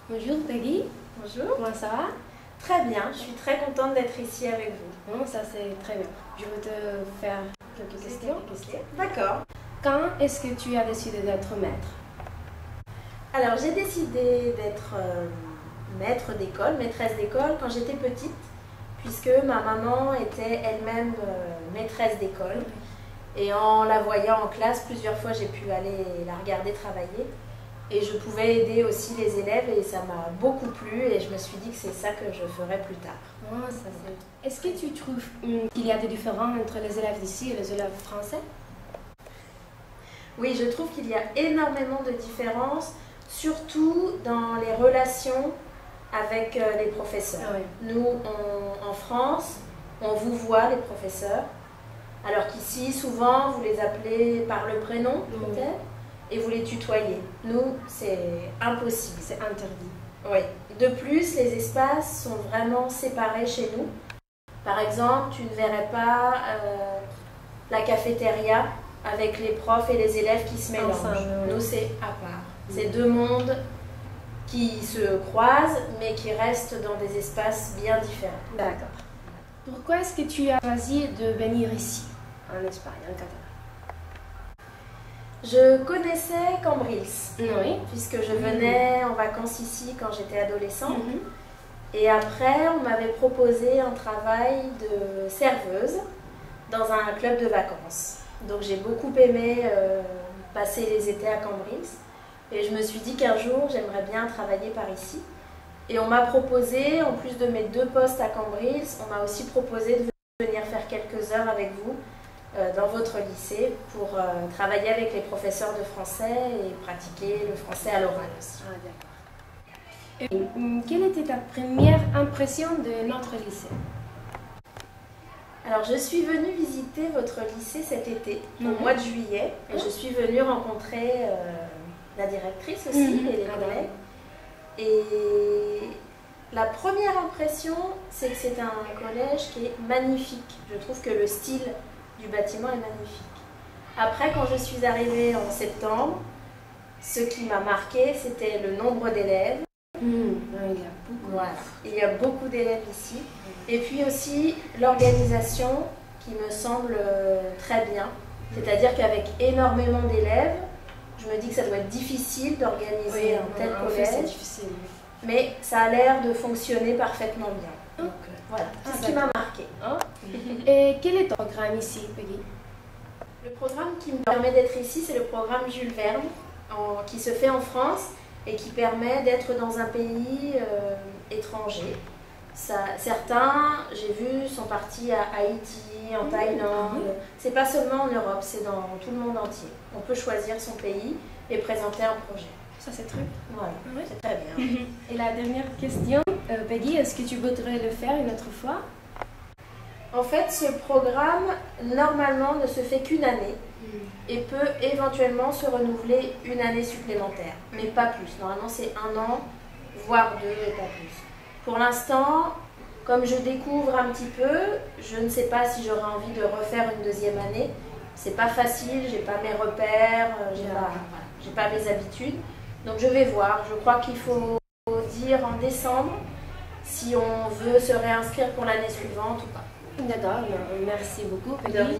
Bonjour Peggy, Bonjour. comment ça va? Très bien, je suis très contente d'être ici avec vous. Bon, ça c'est très bien. Je veux te faire quelques questions. D'accord. Quand est-ce que tu as décidé d'être maître? Alors j'ai décidé d'être maîtresse d'école quand j'étais petite, puisque ma maman était elle-même maîtresse d'école. Et en la voyant en classe, plusieurs fois j'ai pu aller la regarder travailler. Et je pouvais aider aussi les élèves et ça m'a beaucoup plu et je me suis dit que c'est ça que je ferais plus tard. Oh, ça c'est... Est-ce que tu trouves qu'il y a des différences entre les élèves d'ici et les élèves français? Oui, je trouve qu'il y a énormément de différences, surtout dans les relations avec les professeurs. Ah oui. Nous, en France, on vous voit les professeurs, alors qu'ici, souvent, vous les appelez par le prénom, peut-être, et vous les tutoyez. Nous, c'est impossible. C'est interdit. Oui. De plus, les espaces sont vraiment séparés chez nous. Par exemple, tu ne verrais pas la cafétéria avec les profs et les élèves qui se mélangent. Ensemble, oui. Nous, c'est à part. C'est deux mondes qui se croisent, mais qui restent dans des espaces bien différents. D'accord. Pourquoi est-ce que tu as choisi de venir ici, en Espagne, en Catalogne? Je connaissais Cambrils, Oui. puisque je venais en vacances ici quand j'étais adolescente. Mhm. Et après, on m'avait proposé un travail de serveuse dans un club de vacances. Donc j'ai beaucoup aimé passer les étés à Cambrils. Et je me suis dit qu'un jour, j'aimerais bien travailler par ici. Et on m'a proposé, en plus de mes 2 postes à Cambrils, on m'a aussi proposé de venir faire quelques heures avec vous dans votre lycée pour travailler avec les professeurs de français et pratiquer le français à l'oral aussi. Ah, d'accord. Et, quelle était ta première impression de notre lycée? Alors, je suis venue visiter votre lycée cet été, au mois de juillet, et je suis venue rencontrer la directrice aussi et les collègues. Et la première impression, c'est que c'est un collège qui est magnifique. Je trouve que le style du bâtiment est magnifique. Après, quand je suis arrivée en septembre, ce qui m'a marqué, c'était le nombre d'élèves. Il y a beaucoup. Voilà. Il y a beaucoup d'élèves ici. Et puis aussi l'organisation qui me semble très bien. C'est-à-dire qu'avec énormément d'élèves, je me dis que ça doit être difficile d'organiser un tel collège. C'est difficile. Mais ça a l'air de fonctionner parfaitement bien. Donc voilà, c'est ce qui m'a marqué. Et quel est ton programme ici, Peggy? Le programme qui me permet d'être ici, c'est le programme Jules Verne, qui se fait en France et qui permet d'être dans un pays étranger. Certains, j'ai vu, sont partis à Haïti, en Thaïlande. C'est pas seulement en Europe, c'est dans tout le monde entier. On peut choisir son pays et présenter un projet. Ça, c'est très bien. Voilà, Oui. c'est très bien. Et la dernière question, Peggy, est-ce que tu voudrais le faire une autre fois? En fait, ce programme, normalement, ne se fait qu'une année et peut éventuellement se renouveler une année supplémentaire, mais pas plus. Normalement, c'est 1 an, voire 2 et pas plus. Pour l'instant, comme je découvre un petit peu, je ne sais pas si j'aurai envie de refaire une 2e année. C'est pas facile, j'ai pas mes repères, j'ai pas mes habitudes. Donc je vais voir. Je crois qu'il faut dire en décembre si on veut se réinscrire pour l'année suivante ou pas. D'accord, merci beaucoup, Peggy.